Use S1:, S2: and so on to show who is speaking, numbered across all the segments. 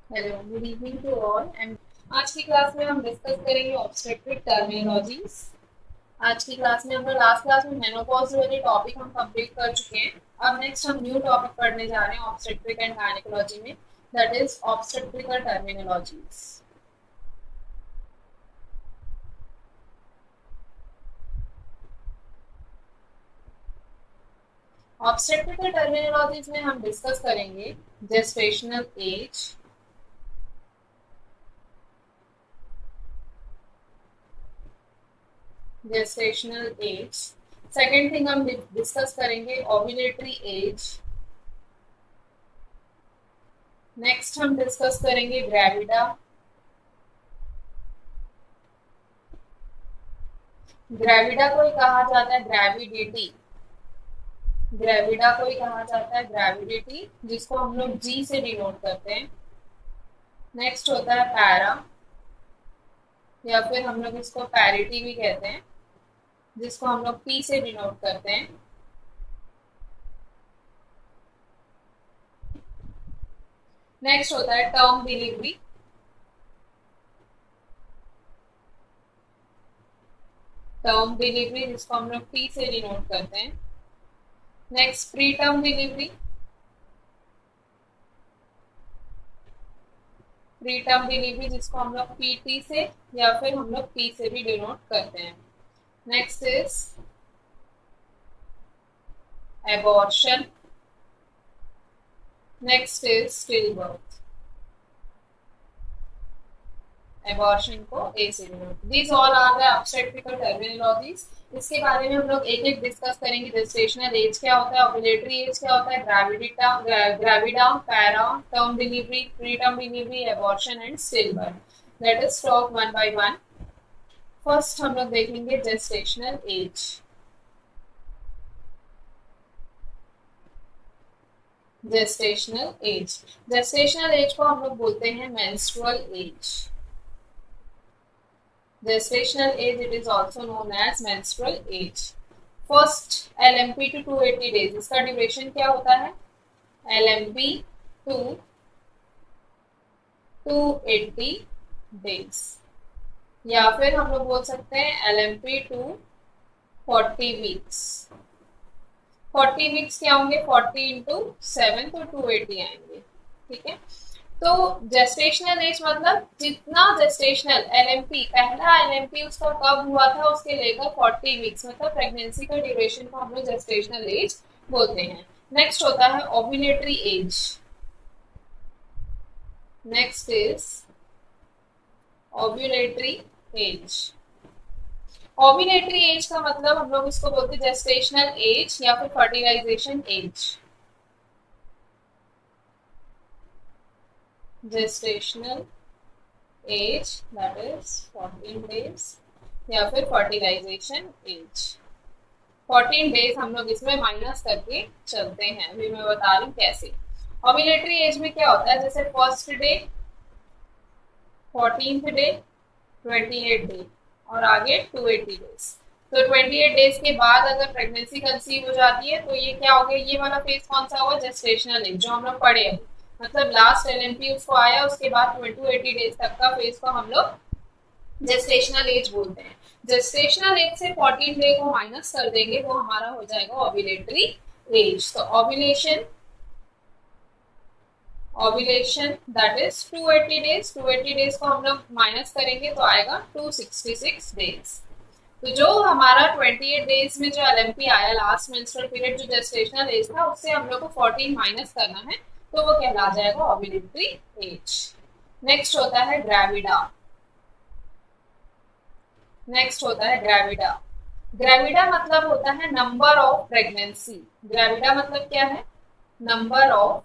S1: Hello, good evening to all and आज की class में हम डिस्कस करेंगे ऑब्स्टेट्रिक टर्मिनोलॉजीज। आज की क्लास में हम लोग लास्ट क्लास में मेनोपॉज वाले टॉपिक हम कंप्लीट कर चुके हैं। अब नेक्स्ट हम न्यू टॉपिक पढ़ने जा रहे हैं ऑब्स्टेट्रिक एंड गायनेकोलॉजी में, that is obstetrical terminologies. Obstetrical terminologies में हम डिस्कस करेंगे gestational age, gestational as. Second thing हम डिस्कस करेंगे ओव्यूलेटरी एज। नेक्स्ट हम डिस्कस करेंगे ग्रेविडा। ग्रेविडा को ही कहा जाता है ग्रेविडिटी। ग्रेविडा को ही कहा जाता है ग्रेविडिटी, जिसको हम लोग जी से डिनोट करते हैं। नेक्स्ट होता है पैरा, या फिर हम लोग इसको पैरिटी भी कहते हैं, जिसको हम लोग पी से डिनोट करते हैं। नेक्स्ट होता है टर्म डिलीवरी। टर्म डिलीवरी जिसको हम लोग टी से डिनोट करते हैं। Next pre term delivery. Pre term delivery जिसको हम लोग पीटी से या फिर हम लोग पी से भी डिनोट करते हैं। Next is abortion. Next is still birth. Abortion को ए से denote. These all are the obstetrical terminologies. इसके बारे में हम लोग एक एक डिस्कस करेंगे। जेस्टेशनल एज क्या होता है, ओव्यूलेटरी एज क्या होता है, gravida, para, term delivery, pre term delivery, abortion and still birth. Let us talk one by one. First हम लोग देखेंगे gestational age. Gestational age, gestational age को हम लोग बोलते हैं menstrual age. Gestational age, it is also known as menstrual age. First LMP to 280 days, इसका duration क्या होता है, LMP to 280 days, या फिर हम लोग बोल सकते हैं LMP to 40 weeks। 40 weeks क्या होंगे, 40 into 7 तो 280 आएंगे। ठीक है, तो जेस्टेशनल एज मतलब जितना जेस्टेशनल एलएमपी, पहला एलएमपी उसका कब हुआ था उसके लेकर 40 वीक्स, मतलब प्रेगनेंसी का ड्यूरेशन को हम लोग जेस्टेशनल एज बोलते हैं। नेक्स्ट होता है ovulatory age. Next is ovulatory age. Ovulatory age का मतलब हम लोग इसको बोलते हैं जेस्टेशनल एज या फिर fertilization age. Gestational age that is 14 days या फिर फर्टिलाइजेशन एज। 14 डेज हम लोग इसमें माइनस करके चलते हैं, अभी मैं बता रही हूँ कैसे। ओव्यूलेटरी एज में क्या होता है, जैसे first day, 14th day, 28 day और आगे 280 डेज। तो 28 डेज के बाद अगर प्रेगनेंसी कंसीव हो जाती है तो ये क्या हो गया, ये वाला फेज कौन सा हुआ, जेस्टेशनल एज, जो हम लोग पढ़े हैं। मतलब लास्ट एलएमपी उसको आया, उसके बाद 280 डेज तक का फेज को हम लोग जेस्टेशनल एज बोलते हैं। जेस्टेशनल एज से 14 डे को माइनस कर देंगे, वो हमारा हो जाएगा ओव्यूलेटरी एज। तो ovulation, ovulation that is 280 days. 280 days को हम लोग माइनस करेंगे तो आएगा 266 डेज। तो जो हमारा 28 डेज में जो एलएमपी आया लास्ट मेंस्ट्रुअल पीरियड, जो जेस्टेशनल एज था, उससे हम लोग को 14 माइनस करना है, तो वो कहला जाएगा ओव्यूलेटरी एज। नेक्स्ट होता है ग्रेविडा। नेक्स्ट होता है ग्रेविडा। ग्रेविडा मतलब होता है नंबर ऑफ प्रेगनेंसी। ग्रेविडा मतलब क्या है, नंबर ऑफ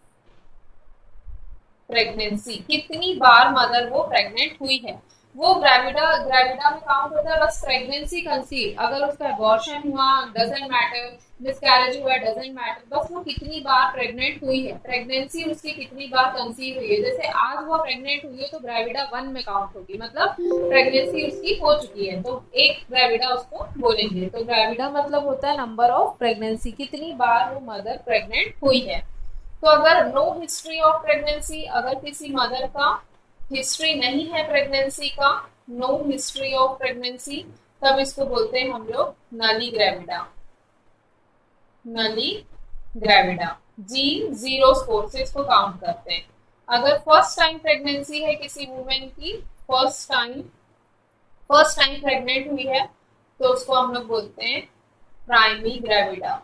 S1: प्रेगनेंसी, कितनी बार मदर वो प्रेग्नेंट हुई है, वो ग्रेविडा, ग्रेविडा में काउंट होता है बस प्रेगनेंसी कंसीव। अगर उसका अबॉर्शन हुआ डजंट मैटर, मिसकैरेज हुआ डजंट मैटर, बस वो कितनी बार प्रेग्नेंट हुई है, प्रेगनेंसी उसकी कितनी बार कंसीव हुई है। जैसे आज वो प्रेग्नेंट हुई है तो ग्रेविडा 1 में काउंट होगी, मतलब प्रेगनेंसी उसकी हो चुकी है, तो एक ग्रेविडा उसको बोलेंगे। तो ग्रेविडा मतलब होता है नंबर ऑफ प्रेगनेंसी, कितनी बार वो मदर प्रेग्नेंट हुई है। तो अगर नो हिस्ट्री ऑफ प्रेगनेंसी, अगर किसी मदर का हिस्ट्री नहीं है प्रेगनेंसी का, नो हिस्ट्री ऑफ प्रेगनेंसी, तब इसको बोलते हैं हम लोग नली ग्रेविडा, नली ग्रेविडा। जी 0 स्कोर से इसको काउंट करते हैं। अगर फर्स्ट टाइम प्रेगनेंसी है किसी वुमेन की, फर्स्ट टाइम प्रेग्नेंट हुई है, तो उसको हम लोग बोलते हैं primi gravida,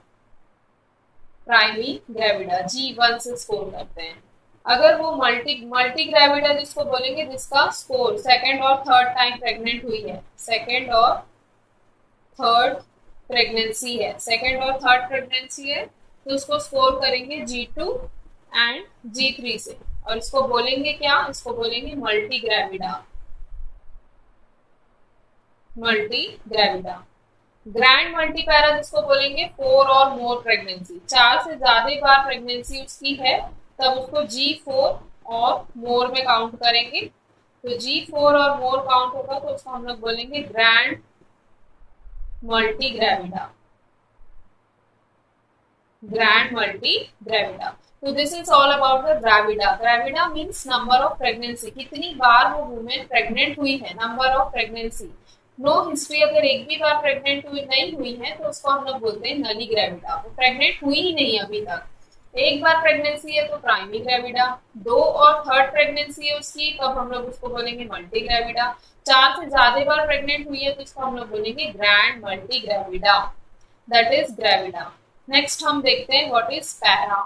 S1: primi gravida G1 से स्कोर करते हैं। अगर वो मल्टी ग्रेविडा जिसको बोलेंगे, जिसका स्कोर सेकंड और थर्ड टाइम प्रेग्नेंट हुई है, सेकंड और थर्ड प्रेगनेंसी है, सेकंड और थर्ड प्रेगनेंसी है, तो उसको स्कोर करेंगे G2 एंड G3 से, और इसको बोलेंगे क्या, इसको बोलेंगे multi gravida, multi gravida. Grand multipara जिसको बोलेंगे 4 और मोर प्रेगनेंसी, 4 से ज्यादा बार प्रेगनेंसी उसकी है, तब उसको G4 और मोर में काउंट करेंगे। तो G4 और मोर काउंट होगा तो उसको हम लोग बोलेंगे grand multigravida, grand multigravida. तो this is all about the gravida. Gravida means number of pregnancy, कितनी बार वो वुमेन प्रेग्नेंट हुई है, number of pregnancy. No history, अगर एक भी बार प्रेग्नेंट नहीं हुई है तो उसको हम लोग बोलते हैं नली ग्रेविडा, वो प्रेग्नेंट हुई ही नहीं अभी तक। एक बार प्रेगनेंसी है तो प्राइमी ग्रेविडा, 2 और थर्ड प्रेगनेंसी है उसकी, तब हम लोग उसको बोलेंगे मल्टी ग्रेविडा। 4 से ज्यादा बार प्रेग्नेंट हुई है तो इसको हम लोग बोलेंगे grand multi gravida, that is gravida. Next हम देखते हैं व्हाट इज पैरा,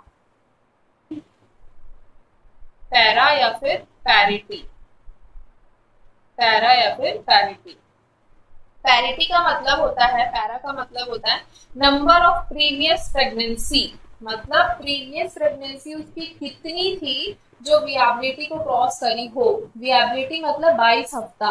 S1: पैरा या फिर पैरिटी, पैरा या फिर पैरिटी। पैरिटी का मतलब होता है, पैरा का मतलब होता है नंबर ऑफ प्रीवियस प्रेगनेंसी, मतलब प्रीवियस प्रेगनेंसी उसकी कितनी थी जो वियाबिलिटी को क्रॉस करी हो। वियाबिलिटी मतलब 22 हफ्ता,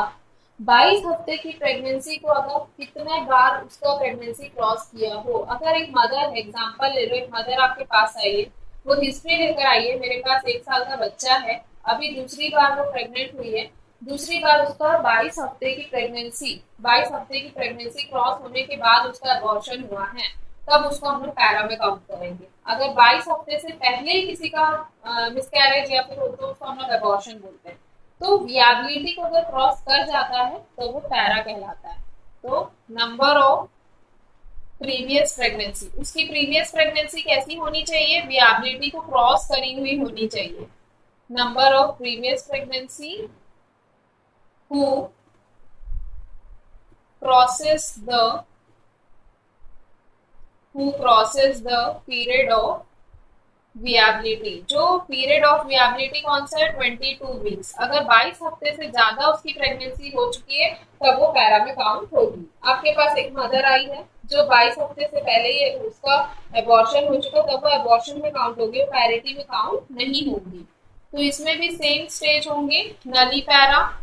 S1: 22 हफ्ते की प्रेगनेंसी को अगर कितने बार उसका प्रेगनेंसी क्रॉस किया हो। अगर एक मदर, एग्जांपल ले लो, एक मदर आपके पास आई है, वो हिस्ट्री लेकर आई है, मेरे पास 1 साल का बच्चा है, अभी दूसरी बार वो प्रेग्नेंट हुई है, दूसरी बार उसका 22 हफ्ते की प्रेगनेंसी, 22 हफ्ते की प्रेगनेंसी क्रॉस होने के बाद उसका अबॉर्शन हुआ है, तब उसको हम लोग पैरा में काउंट करेंगे। अगर 22 हफ्ते से पहले ही किसी का मिसकैरेज या फिर हो तो उसको हम लोग अबॉर्शन बोलते हैं। तो वियाबिलिटी को अगर क्रॉस कर जाता है तो वो पैरा कहलाता है। तो नंबर ऑफ प्रीवियस प्रेगनेंसी, उसकी प्रीवियस प्रेगनेंसी कैसी होनी चाहिए, वियाबिलिटी को क्रॉस करी हुई होनी चाहिए। Number of previous pregnancy who crosses the period of viability। जो पीरियड ऑफ वियाबिलिटी कौन सा है, 22 वीक्स। अगर 22 हफ्ते से ज्यादा उसकी प्रेगनेंसी हो चुकी है तब वो पैरा में काउंट होगी। आपके पास एक मदर आई है जो 22 हफ्ते से पहले ही उसका एबॉर्शन हो चुका, तब वो एबॉर्शन में काउंट होगी, पैरिटी में काउंट नहीं होगी। तो इसमें भी सेम स्टेज होंगे, नली पैरा,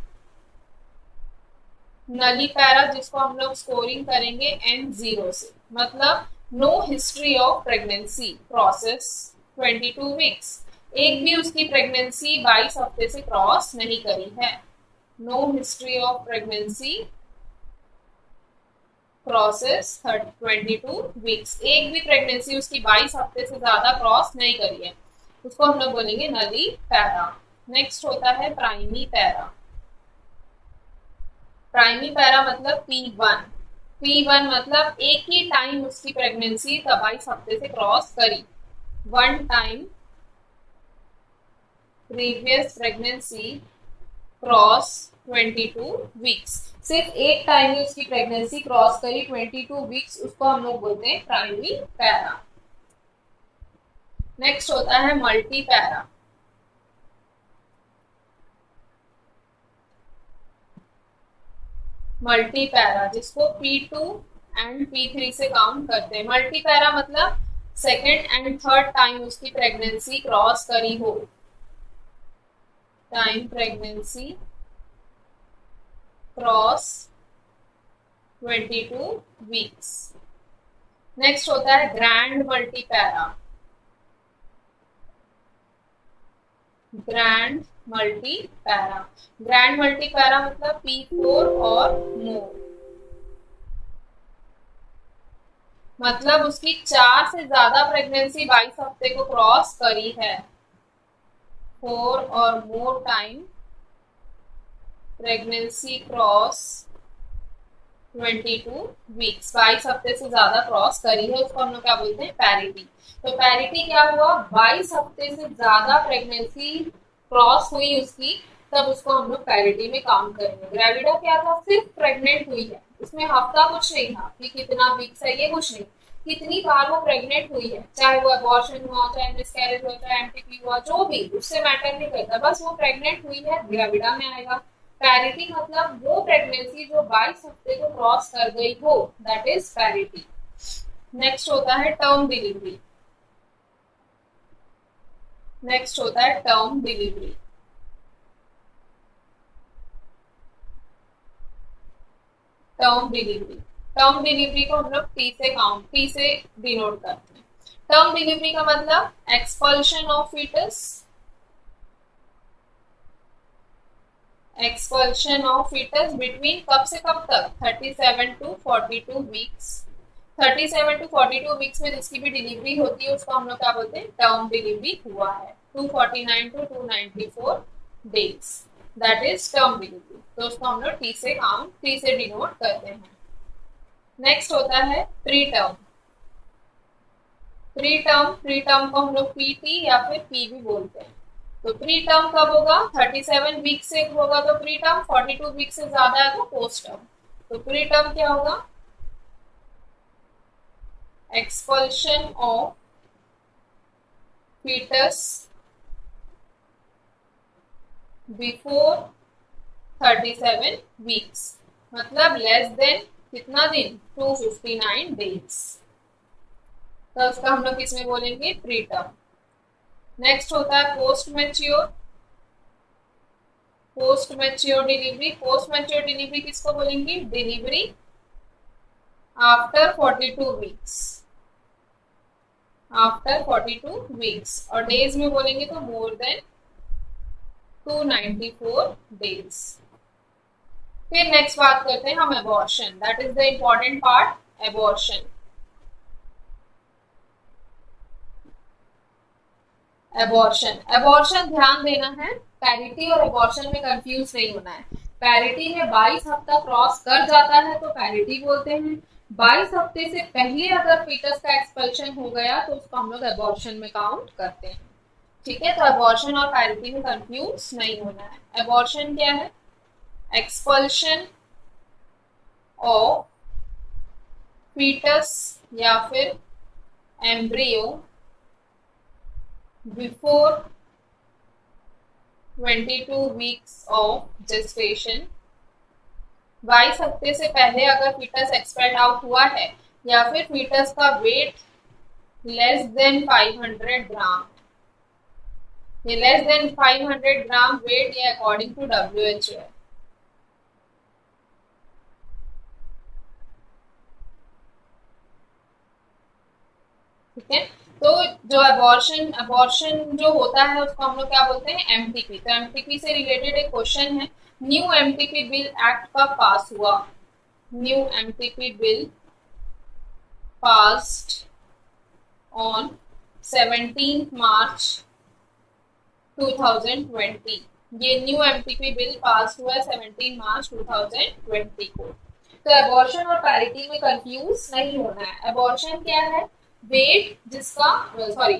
S1: नली पैरा जिसको हम लोग स्कोरिंग करेंगे N0 से, मतलब no history of pregnancy process 22 weeks, एक भी उसकी प्रेगनेंसी 22 हफ्ते से क्रॉस नहीं करी है। No history of pregnancy process 22 weeks, एक भी प्रेगनेंसी उसकी 22 हफ्ते से ज्यादा क्रॉस नहीं करी है, उसको हम लोग बोलेंगे नली पैरा। नेक्स्ट होता है प्राइमी पैरा। प्राइमी पैरा मतलब P1, P1 मतलब एक ही टाइम उसकी प्रेगनेंसी 22 हफ्ते से क्रॉस करी, one time previous pregnancy cross 22 weeks, सिर्फ एक टाइम में उसकी प्रेगनेंसी क्रॉस करी 22 वीक्स, उसको हम लोग बोलते हैं प्राइमी पैरा। नेक्स्ट होता है मल्टी पैरा। मल्टी पैरा जिसको P2 एंड P3 से काउंट करते हैं। मल्टी पैरा मतलब सेकेंड एंड थर्ड टाइम उसकी प्रेगनेंसी क्रॉस करी हो, time pregnancy cross 22 weeks. Next होता है grand multi para. Grand multi para, grand multi para मतलब P4 और मोर। मतलब उसकी 4 से ज्यादा प्रेगनेंसी 22 हफ्ते को क्रॉस करी है। 4 और more time pregnancy cross 22 weeks, 22 हफ्ते से ज्यादा क्रॉस करी है, उसको हम लोग क्या बोलते हैं, पैरिटी। तो पैरिटी क्या हुआ, 22 हफ्ते से ज्यादा प्रेगनेंसी क्रॉस हुई उसकी, तब उसको हम लोग पैरिटी में काउंट करेंगे। ग्रेविडा क्या था, सिर्फ प्रेग्नेंट हुई है, उसमें हफ्ता कुछ नहीं था कि कितना वीक्स है, ये कुछ नहीं, कितनी बार वो प्रेग्नेंट हुई है, चाहे वो अबॉर्शन हुआ, चाहे मिसकैरेज हुआ, चाहे एमटीपी हुआ, जो भी, उससे मैटर नहीं करता, बस वो प्रेग्नेंट हुई है, ग्रेविडा में आएगा। पैरिटी मतलब वो प्रेगनेंसी जो 22 हफ्ते को क्रॉस कर गई हो, दैट इज पैरिटी। नेक्स्ट होता है टर्म डिलीवरी। नेक्स्ट होता है term delivery. Term delivery, term delivery को हम लोग टी से डिनोट करते हैं। टर्म डिलीवरी का मतलब expulsion of foetus, expulsion of foetus between कब से कब तक, 37 टू 42 वीक्स। 37 टू 42 वीक्स में जिसकी भी डिलीवरी होती है उसको हम लोग क्या बोलते हैं, टर्म डिलीवरी हुआ है। 249 to 294 days, that is term delivery. तो उसको हम लोग टी से डिनोट करते हैं। नेक्स्ट होता है प्री टर्म। प्री टर्म को हम लोग पीटी या फिर पीवी बोलते हैं। तो प्री टर्म कब होगा, 37 वीक से होगा तो प्री टर्म, 42 वीक से ज्यादा है तो पोस्ट टर्म। तो प्री टर्म क्या होगा, expulsion of foetus before 37 weeks, मतलब लेस देन कितना दिन, 259 डेज। तो उसका हम लोग किसमें बोलेंगे, प्री टर्म। नेक्स्ट होता है post mature. Post mature delivery, post mature delivery किसको बोलेंगे, delivery after 42 weeks, after 42 weeks, और डेज में बोलेंगे तो मोर देन 294 डेज। फिर नेक्स्ट बात करते हैं हम abortion, that is the important part, abortion. Abortion, abortion ध्यान देना है, पैरिटी और एबॉर्शन में कंफ्यूज नहीं होना है। पैरिटी में 22 हफ्ता क्रॉस कर जाता है तो पैरिटी बोलते हैं, 22 हफ्ते से पहले अगर फीटस का एक्सपल्शन हो गया तो उसको हम लोग एबॉर्शन में काउंट करते हैं। ठीक है, तो एबॉर्शन और पैरिटी में कंफ्यूज नहीं होना है। एबॉर्शन क्या है, एक्सपल्शन ऑफ फीटस या फिर embryo before 22 weeks of gestation. 22 हफ्ते से पहले अगर फीटस एक्सपेल्ड आउट हुआ है या फिर फीटस का वेट लेस देन 500 ग्राम, ये लेस देन 500 ग्राम वेट ये अकॉर्डिंग टू WHO है। ठीक है, तो जो अबॉर्शन जो होता है उसको हम लोग क्या बोलते हैं, एमटीपी। तो एमटीपी से रिलेटेड एक क्वेश्चन है, न्यू एमटीपी बिल एक्ट कब पास हुआ, new MTP bill passed on 17 मार्च 2020। ये न्यू एमटीपी बिल पास हुआ है 17 मार्च 2020 को। तो एबॉर्शन और पैरिटी में कंफ्यूज नहीं होना है। एबॉर्शन क्या है, वेट जिसका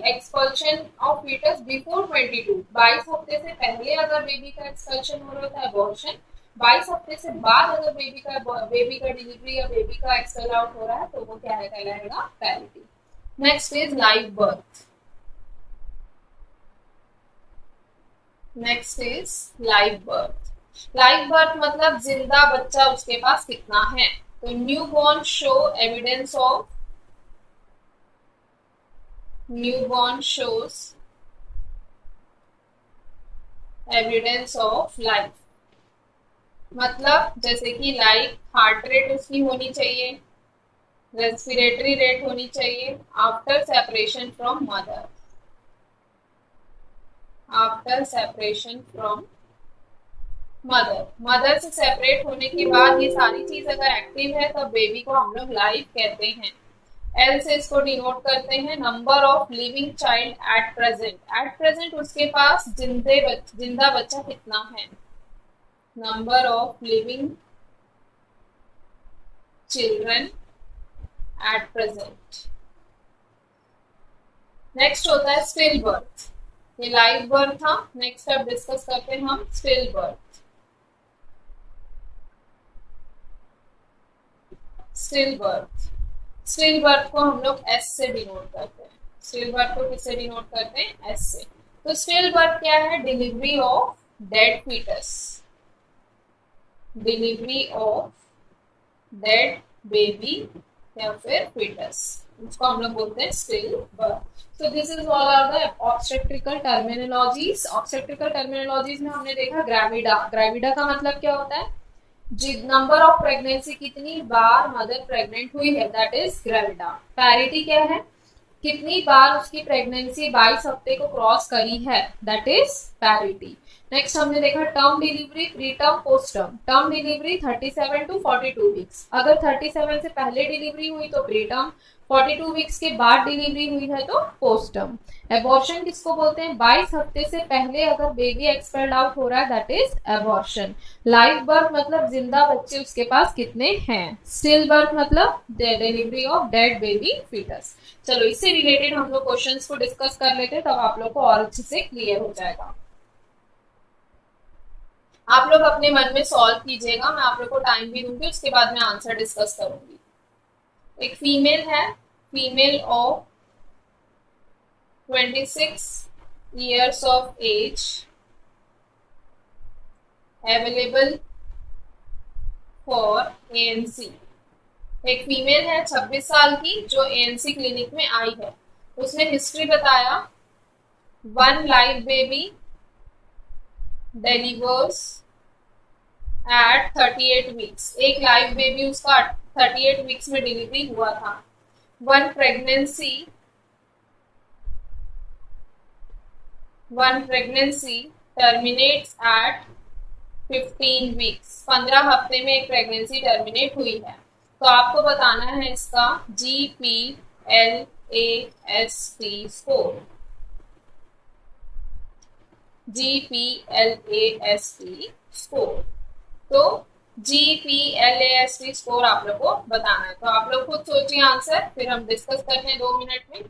S1: एक्सपल्शन ऑफ फीटस बिफोर 22 हफ्ते से पहले अगर बेबी का एक्सपल्शन हो रहा था एबॉर्शन, 22 हफ्ते से बाद अगर बेबी का डिलीवरी या बेबी का एक्सपेल आउट हो रहा है तो वो क्या है, कहलाएगा parity. Next is live birth. Next is live birth. Live birth मतलब जिंदा बच्चा उसके पास कितना है। तो new born show evidence of, newborn shows evidence of life, मतलब जैसे कि लाइफ, हार्ट रेट उसकी होनी चाहिए, रेस्पिरेटरी रेट होनी चाहिए after separation from mother, after separation from mother. Mother से सेपरेट होने के बाद ये सारी चीज अगर एक्टिव है तो बेबी को हम लोग लाइव कहते हैं। एल से इसको डिनोट करते हैं number of living child at present. At present उसके पास जिंदा बच्चा कितना है, number of living children at present. Next होता है स्टिल बर्थ, ये लाइव बर्थ था, नेक्स्ट अब डिस्कस करते हैं हम still birth. Still birth, still birth को हम लोग एस से डिनोट करते हैं। स्टिल बर्थ को किससे डिनोट करते हैं, एस से। तो स्टिल बर्थ क्या है, delivery of dead foetus, delivery of dead baby या फिर फीटस, उसको हम लोग बोलते हैं still birth. So this is all are the obstetrical terminologies। obstetrical terminologies में हमने देखा ग्रेविडा, ग्रेविडा का मतलब क्या होता है, नंबर ऑफ प्रेगनेंसी, कितनी बार मदर प्रेग्नेंट हुई है, दैट इज ग्रेविडा। पैरिटी क्या है, कितनी बार उसकी प्रेगनेंसी 22 हफ्ते को क्रॉस करी है, दैट इज पैरिटी। नेक्स्ट हमने देखा term delivery, pre term, post term. Term delivery 37 to 42 weeks, अगर 37 से पहले डिलीवरी हुई तो प्री टर्म, 42 वीक्स के बाद डिलीवरी हुई है तो पोस्ट टर्म। एबॉर्शन किसको बोलते हैं, 22 हफ्ते से पहले अगर बेबी एक्सपेल्ड आउट हो रहा है, that is abortion. Live birth मतलब जिंदा बच्चे उसके पास कितने हैं। स्टिल बर्थ मतलब delivery of dead baby foetus. चलो इससे रिलेटेड हम लोग क्वेश्चंस को डिस्कस कर लेते हैं, तब आप लोग को और अच्छे से क्लियर हो जाएगा। आप लोग अपने मन में सॉल्व कीजिएगा, मैं आप लोग को टाइम भी दूंगी, उसके बाद मैं आंसर डिस्कस करूंगी। एक फीमेल है, female of 26 years of age, available for ANC। एक फीमेल है 26 साल की जो ANC क्लिनिक में आई है, उसने हिस्ट्री बताया, 1 live baby delivers at 38 weeks, एक लाइव बेबी उसका 38 वीक्स में डिलीवरी हुआ था। 1 प्रेगनेंसी टर्मिनेट्स एट 15 वीक्स, 15 हफ्ते में एक प्रेगनेंसी टर्मिनेट हुई है। तो आपको बताना है इसका GPLAST स्कोर, GPLAST स्कोर। तो GPLAST स्कोर आप लोग को बताना है, तो आप लोग खुद सोचिए आंसर, फिर हम डिस्कस करते हैं 2 मिनट में।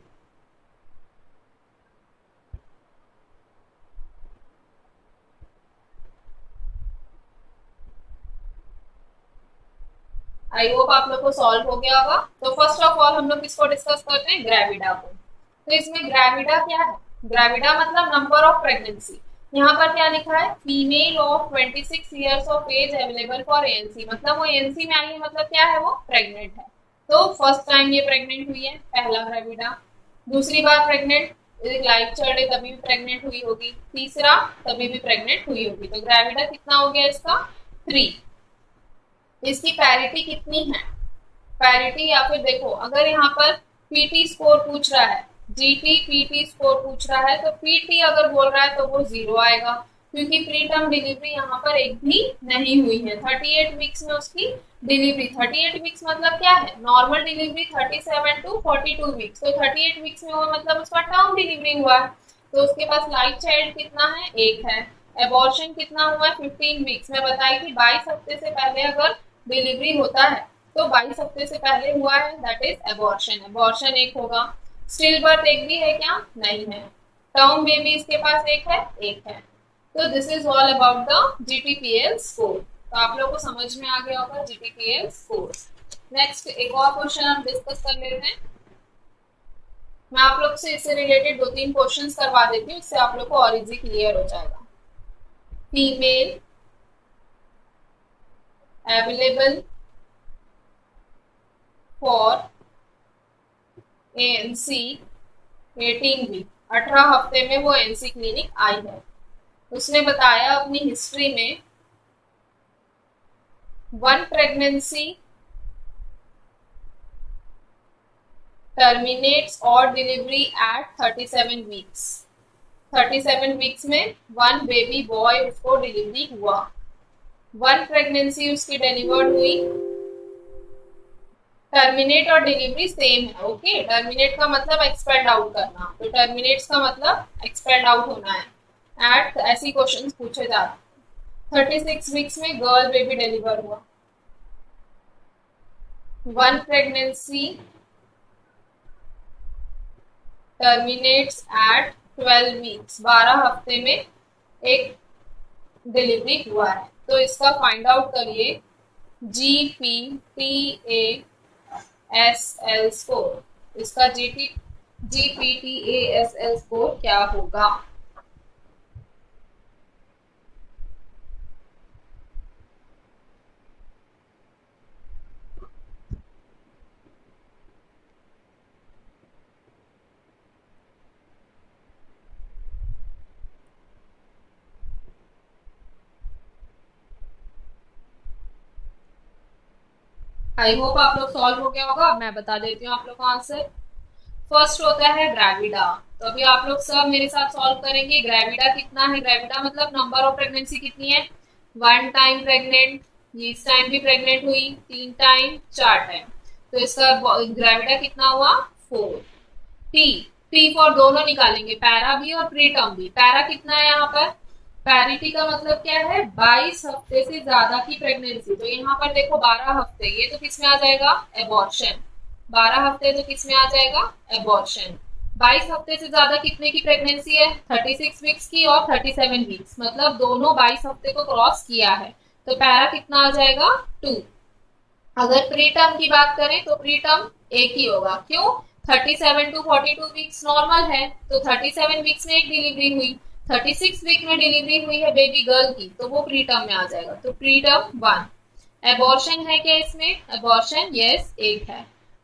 S1: आई होप आप लोग को सॉल्व हो गया होगा। तो फर्स्ट ऑफ ऑल हम लोग किसको डिस्कस करते हैं, ग्रेविडा को। तो इसमें ग्रेविडा क्या है, ग्रेविडा मतलब नंबर ऑफ प्रेगनेंसी। यहाँ पर क्या लिखा है, female of 26 years of age available for ANC, मतलब वो ANC में आई है, मतलब क्या है, वो प्रेग्नेंट है। तो फर्स्ट टाइम ये प्रेग्नेंट हुई है, पहला ग्रेविडा। दूसरी बार प्रेग्नेंट, लाइफ चल रही तभी भी प्रेग्नेंट हुई होगी। तीसरा तभी भी प्रेग्नेंट हुई होगी। तो ग्रेविडा कितना हो गया इसका, 3। इसकी पैरिटी कितनी है, पैरिटी या फिर देखो अगर यहाँ पर PT स्कोर पूछ रहा है, GT PT स्कोर पूछ रहा है, तो PT अगर बोल रहा है तो वो 0 आएगा, क्योंकि प्री टर्म डिलीवरी यहाँ पर एक भी नहीं हुई है। 38 वीक्स में उसकी डिलीवरी, 38 वीक्स मतलब क्या है, नॉर्मल डिलीवरी 37 टू 42 वीक्स, तो 38 वीक्स में हुआ मतलब उसका टर्म डिलीवरी हुआ है। तो उसके पास लाइव चाइल्ड कितना है, 1 है। एबॉर्शन कितना हुआ है, 15 वीक्स में बताई थी, 22 हफ्ते से पहले अगर डिलीवरी होता है तो 22 हफ्ते से पहले हुआ है, दैट इज एबॉर्शन, एबॉर्शन 1 होगा। स्टिल बर्थ 1 भी है क्या, नहीं है। टर्म बेबी इसके पास 1 है, 1 है। तो this is all about the GTPL score. तो आप लोगों को समझ में आ गया होगा GTPL स्कोर। नेक्स्ट एक और क्वेश्चन हम डिस्कस कर लेते हैं। मैं आप लोग से इससे रिलेटेड 2-3 क्वेश्चंस करवा देती हूँ, इससे आप लोग को और इजी क्लियर हो जाएगा। Female available for ANC 18 week, 18 हफ्ते में वो ANC क्लिनिक आई है। उसने बताया अपनी हिस्ट्री में 1 प्रेगनेंसी टर्मिनेट्स और डिलीवरी एट 37 वीक्स, 37 वीक्स में 1 बेबी बॉय उसको डिलीवरी हुआ। 1 प्रेगनेंसी उसकी डिलीवर्ड हुई टर्मिनेट और डिलीवरी सेम है। ओके, टर्मिनेट का मतलब एक्सपेंड आउट करना, तो टर्मिनेट्स का मतलब एक्सपेंड आउट होना है। एट ऐसी क्वेश्चन पूछे जाते हैं। 36 वीक्स में गर्ल बेबी डिलीवर हुआ। One pregnancy terminates at 12 weeks, 12 हफ्ते में एक डिलीवरी हुआ है। तो इसका फाइंड आउट करिए GPTASL स्कोर। इसका GPTASL स्कोर क्या होगा? आई होप आप लोग सॉल्व हो गया होगा। मैं बता देती हूँ आप लोग को आंसर। फर्स्ट होता है ग्रेविडा। तो अभी आप लोग सब मेरे साथ सॉल्व करेंगे। ग्रेविडा कितना है? ग्रेविडा मतलब नंबर ऑफ प्रेगनेंसी कितनी है? 1 टाइम प्रेग्नेंट, इस टाइम भी प्रेग्नेंट हुई, 3 टाइम, 4 टाइम, तो इसका ग्रेविडा कितना हुआ? 4। टी, टी फॉर दोनों निकालेंगे, पैरा भी और प्री टर्म भी। पैरा कितना है यहाँ पर? पैरिटी का मतलब क्या है? 22 हफ्ते से ज्यादा की प्रेगनेंसी। तो यहाँ पर देखो 12 हफ्ते, ये तो किस में आ जाएगा? एबॉर्शन। 12 हफ्ते तो किस में आ जाएगा? एबॉर्शन। 22 हफ्ते से ज्यादा कितने की प्रेगनेंसी है? 36 वीक्स की और 37 वीक्स, मतलब दोनों 22 हफ्ते को क्रॉस किया है। तो पैरा कितना आ जाएगा? 2। अगर प्री टर्म की बात करें तो प्री टर्म एक ही होगा। क्यों? 37 टू 42 वीक्स नॉर्मल है, तो 37 वीक्स में एक डिलीवरी हुई, 36 वीक में डिलीवरी हुई है बेबी गर्ल की, तो वो प्री टर्म में आ जाएगा। तो प्री टर्म 1। एबॉर्शन है क्या इसमें? एबॉर्शन यस, एक है।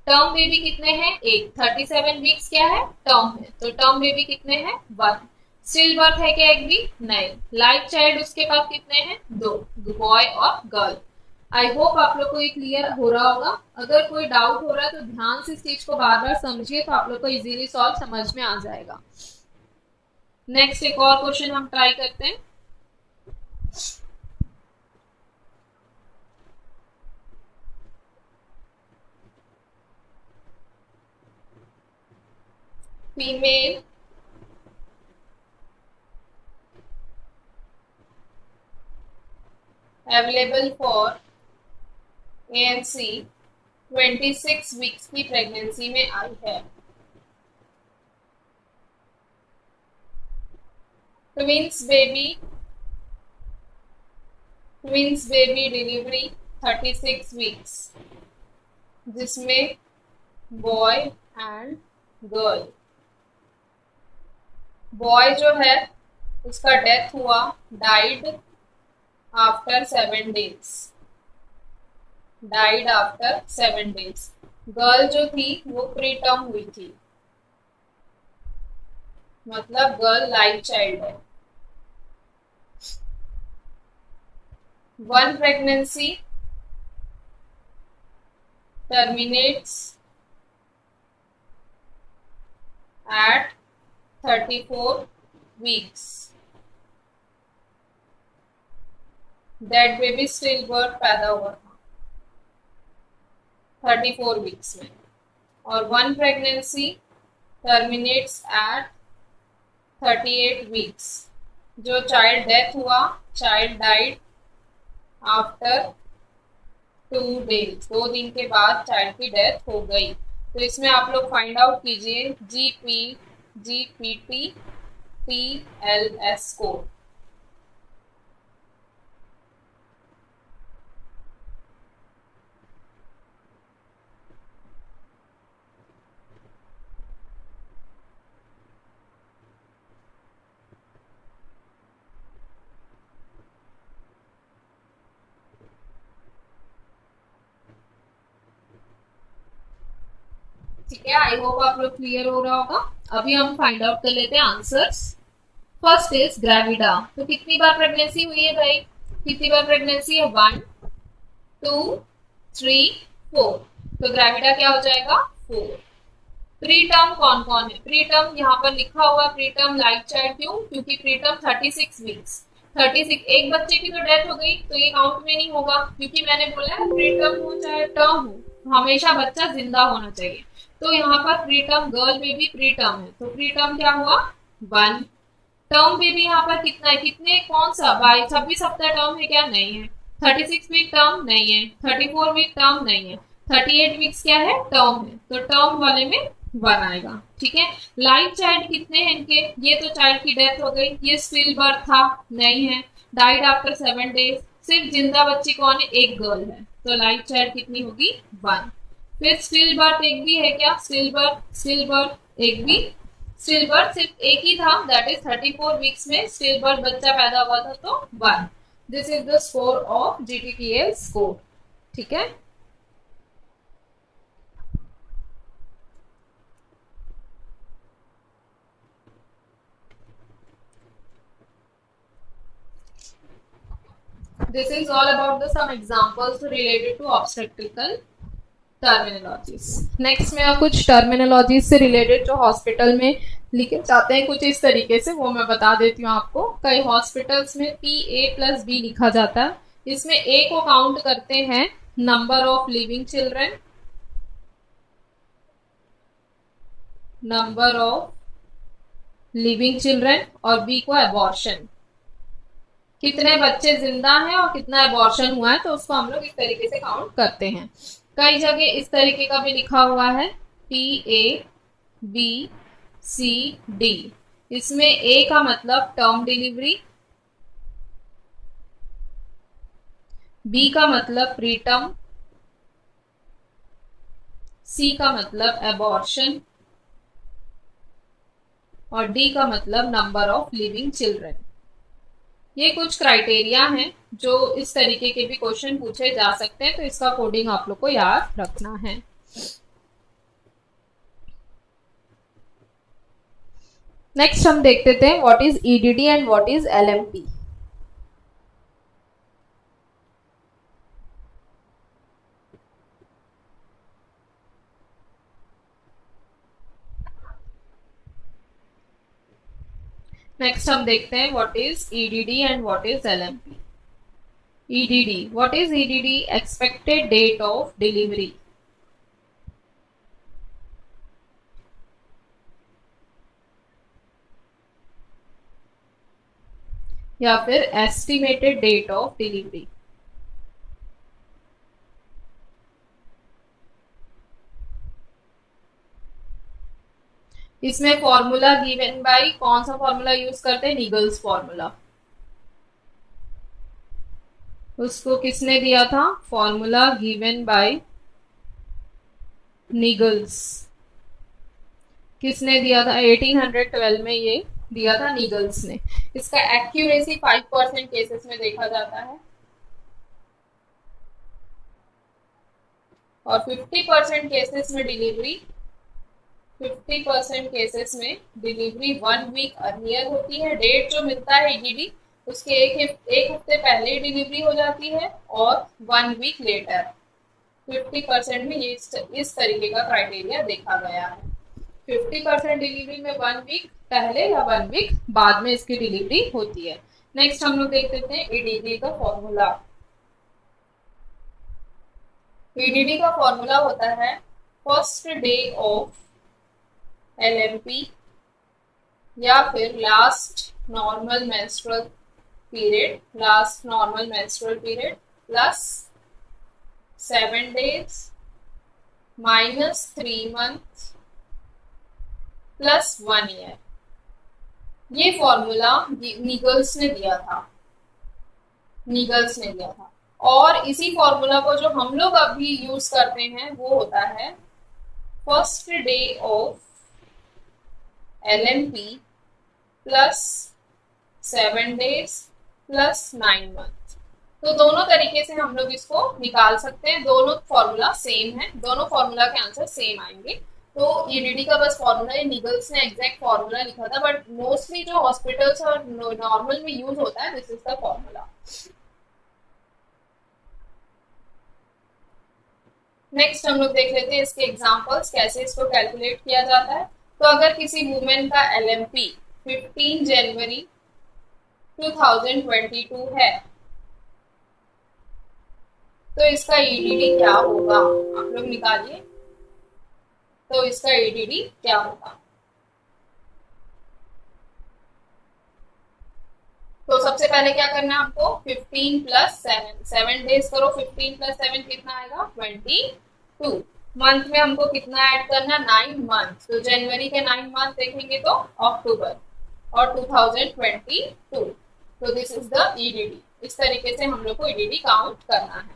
S1: टर्म बेबी कितने हैं? एक। 37 वीक्स क्या है? टर्म है, तो टर्म बेबी कितने हैं? 1। स्टिल बर्थ है क्या एक भी? नहीं। लाइफ चाइल्ड उसके पास कितने हैं? 2, बॉय और गर्ल। आई होप आप लोग को ये क्लियर हो रहा होगा। अगर कोई डाउट हो रहा है तो ध्यान से इस चीज को बार बार समझिए, तो आप लोग को इजीली सॉल्व समझ में आ जाएगा। नेक्स्ट एक और क्वेश्चन हम ट्राई करते हैं। Female available for ANC 26 weeks की प्रेगनेंसी में आई है। ट्विंस बेबी डिलीवरी 36 वीक्स, जिसमें बॉय एंड गर्ल। बॉय जो है उसका डेथ हुआ, died after 7 days, died after 7 days. Girl जो थी वो प्री टर्म हुई थी, मतलब गर्ल लाइफ चाइल्ड है। 1 pregnancy terminates at 34 weeks. That baby still birth पैदा हुआ था 34 वीक्स में। और 1 प्रेगनेंसी terminates at 38 वीक्स, जो चाइल्ड डेथ हुआ, चाइल्ड डाइड आफ्टर 2 डेज, 2 दिन के बाद चाइल्ड की डेथ हो गई। तो इसमें आप लोग फाइंड आउट कीजिए GPTLS स्कोर। ठीक है, आई होप आप लोग क्लियर हो रहा होगा। अभी हम फाइंड आउट कर लेते हैं आंसर्स। First is gravida. तो कितनी बार प्रेगनेंसी हुई है भाई? कितनी बार प्रेगनेंसी है? 1 2 3 4, तो ग्रेविडा क्या हो जाएगा? 4। प्री टर्म कौन कौन है? प्री टर्म यहाँ पर लिखा हुआ प्री टर्म लाइफ चाइल्ड, क्यों? क्योंकि प्री टर्म 36 वीक्स, 36 एक बच्चे की तो डेथ हो गई, तो ये काउंट में नहीं होगा, क्योंकि मैंने बोला है प्री टर्म हो चाहे टर्म हो, हमेशा बच्चा जिंदा होना चाहिए। तो यहाँ पर pre term girl baby pre term है, तो प्री टर्म क्या हुआ 1। टर्म बेबी यहाँ पर कितना है, कितने कौन सा 26 हफ्ता टर्म है क्या, नहीं है। 36 वीक टर्म नहीं है, 34 वीक टर्म नहीं है, 38 वीक्स क्या है टर्म है, तो टर्म वाले में 1 आएगा। ठीक है, लाइव चाइल्ड कितने हैं इनके, ये तो चाइल्ड की डेथ हो गई, ये स्टिल बर्थ था नहीं है, डाइड आफ्टर 7 डेज, सिर्फ जिंदा बच्ची कौन है, एक गर्ल है, तो लाइव चाइल्ड कितनी होगी 1। फिर स्टिल बर्थ एक भी है क्या, स्टिल बर्थ एक भी, स्टिल बर्थ सिर्फ एक ही था, दैट इज 34 वीक्स में स्टिल बर्थ बच्चा पैदा हुआ था, तो 1। This is the score of GTTL score. ठीक है, this is all about the some examples related to obstetrical terminologies. Next में कुछ टर्मिनोलॉजीज से रिलेटेड जो हॉस्पिटल में लिखे जाते हैं कुछ इस तरीके से, वो मैं बता देती हूँ आपको। कई हॉस्पिटल्स में PA+B लिखा जाता है, इसमें A को काउंट करते हैं नंबर ऑफ लिविंग चिल्ड्रन, और B को एबॉर्शन, कितने बच्चे जिंदा हैं और कितना एबॉर्शन हुआ है, तो उसको हम लोग इस तरीके से काउंट करते हैं। कई जगह इस तरीके का भी लिखा हुआ है PABCD, इसमें A का मतलब टर्म डिलीवरी, B का मतलब प्रीटर्म, C का मतलब एबॉर्शन, और D का मतलब नंबर ऑफ लिविंग चिल्ड्रन। ये कुछ क्राइटेरिया हैं जो इस तरीके के भी क्वेश्चन पूछे जा सकते हैं, तो इसका कोडिंग आप लोग को याद रखना है। नेक्स्ट हम देखते थे what is EDD and what is LMP। Next हम देखते हैं what is EDD and what is LMP। EDD, what is EDD? Expected date of delivery. या फिर एस्टिमेटेड डेट ऑफ डिलीवरी। इसमें फॉर्मूला गिवन बाय, कौन सा फॉर्मूला यूज करते हैं, निगल्स फॉर्मूला। उसको किसने दिया था, फॉर्मूला गिवन बाय निगल्स। किसने दिया था, 1812 में ये दिया था निगल्स ने। इसका एक्यूरेसी 5% केसेस में देखा जाता है और 50% केसेस में डिलीवरी 1 वीक अर्लियर होती है। डेट जो मिलता है EDD उसके एक हफ्ते पहले ही डिलीवरी हो जाती है और 1 वीक लेटर। 50% में ये इस तरीके का क्राइटेरिया देखा गया है। 50% डिलीवरी में 1 वीक पहले या 1 वीक बाद में इसकी डिलीवरी होती है। नेक्स्ट हम लोग देख लेते हैं EDD का फॉर्मूला। EDD का फॉर्मूला होता है फर्स्ट डे ऑफ LMP या फिर last normal menstrual period plus 7 days minus 3 months plus 1 year। ये फॉर्मूला निगल्स ने दिया था और इसी फॉर्मूला को जो हम लोग अभी यूज करते हैं वो होता है first day of LMP plus 7 days plus 9 months। तो दोनों तरीके से हम लोग इसको निकाल सकते हैं, दोनों फॉर्मूला सेम है, दोनों फॉर्मूला के आंसर सेम आएंगे। तो EDD का बस फॉर्मूला, ये निगल्स ने एग्जैक्ट फॉर्मूला लिखा था, बट मोस्टली जो हॉस्पिटल्स और नॉर्मल में यूज होता है this is the formula. Next हम लोग देख लेते हैं इसके एग्जांपल्स, कैसे इसको कैलकुलेट किया जाता है। तो अगर किसी वुमेन का LMP 15 जनवरी 2022 है तो इसका ईडीडी क्या होगा, आप लोग निकालिए। तो इसका ईडीडी क्या होगा? तो सबसे पहले क्या करना है आपको, 15 प्लस 7, 7 डेज करो, 15 प्लस 7 कितना आएगा, 22। मंथ में हमको कितना ऐड करना, 9 मंथ। तो जनवरी के 9 मंथ देखेंगे तो अक्टूबर और 2022। तो दिस इज द ईडीडी। इस तरीके से हम लोग को ईडीडी काउंट करना है।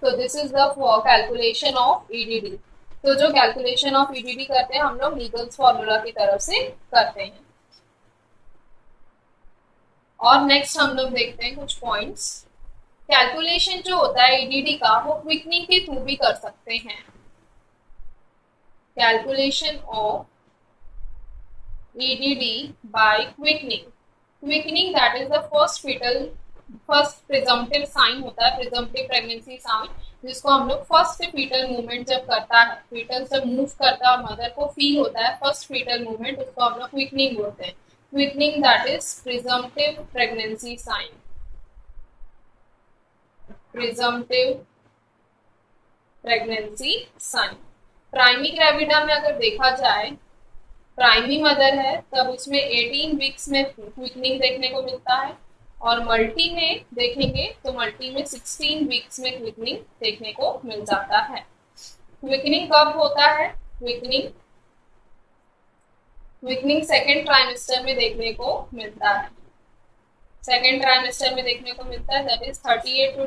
S1: तो this is the calculation of EDD. तो जो कैलकुलेशन ऑफ ईडीडी करते हैं हम लोग लीगल्स फॉर्मूला की तरफ से करते हैं। और नेक्स्ट हम लोग देखते हैं कुछ पॉइंट्स। कैलकुलेशन जो होता है ईडीडी का, वो क्विकनिंग के थ्रू भी कर सकते हैं। Calculation of EDD by quickening. Quickening that is the first presumptive sign होता है, प्रिजम्पटिव प्रेगनेंसी साइन, जिसको हम लोग फर्स्ट फीटल मूवमेंट जब करता है, फीटल जब मूव करता है और मदर को फील होता है फर्स्ट फीटल मूवमेंट, उसको हम लोग क्विकनिंग बोलते हैं। Quickening that is presumptive pregnancy sign. Presumptive pregnancy sign. Primigravida में अगर देखा जाए, प्राइमी मदर है तब उसमें 18 वीक्स में क्विकनिंग देखने को मिलता है, और मल्टी में देखेंगे तो मल्टी में 16 वीक्स में क्विकनिंग देखने को मिल जाता है। क्विकनिंग कब होता है? क्विकनिंग सेकेंड ट्राइमेस्टर में देखने को मिलता है। सेकेंड ट्राइमेस्टर में देखने को मिलता है, दैट इज 13 to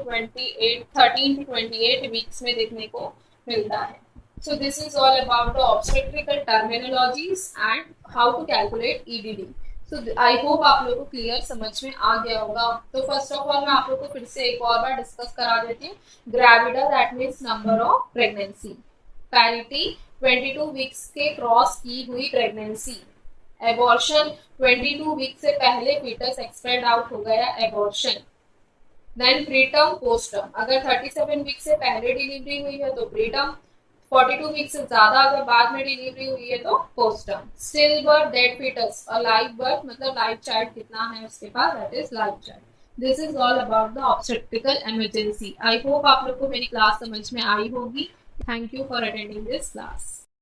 S1: 28 वीक्स में देखने को मिलता है। So this is all about the obstetrical terminologies and how to calculate EDD. So I hope आप लोगों को क्लियर समझ में आ गया होगा। तो फर्स्ट ऑफ ऑल मैं आप लोगों को फिर से एक और बार डिस्कस करा देती हूँ। Gravida that means number of pregnancy. Parity 22 weeks के क्रॉस की हुई प्रेगनेंसी। एबॉर्शन 22 वीक से पहले फीटस एक्सपेल्ड आउट हो गया, एबॉर्शन। देन प्रीटर्म पोस्टर्म, अगर 37 वीक से पहले डिलीवरी हुई है तो प्रीटर्म, 42 वीक से ज्यादा अगर बाद में डिलीवरी हुई है तो postterm. Still birth, dead foetus और लाइव बर्थ, मतलब लाइव चाइल्ड कितना है उसके पास, that is live child. This is all about the obstetrical emergency. I hope आप लोग को मेरी क्लास समझ में आई होगी। Thank you for attending this class.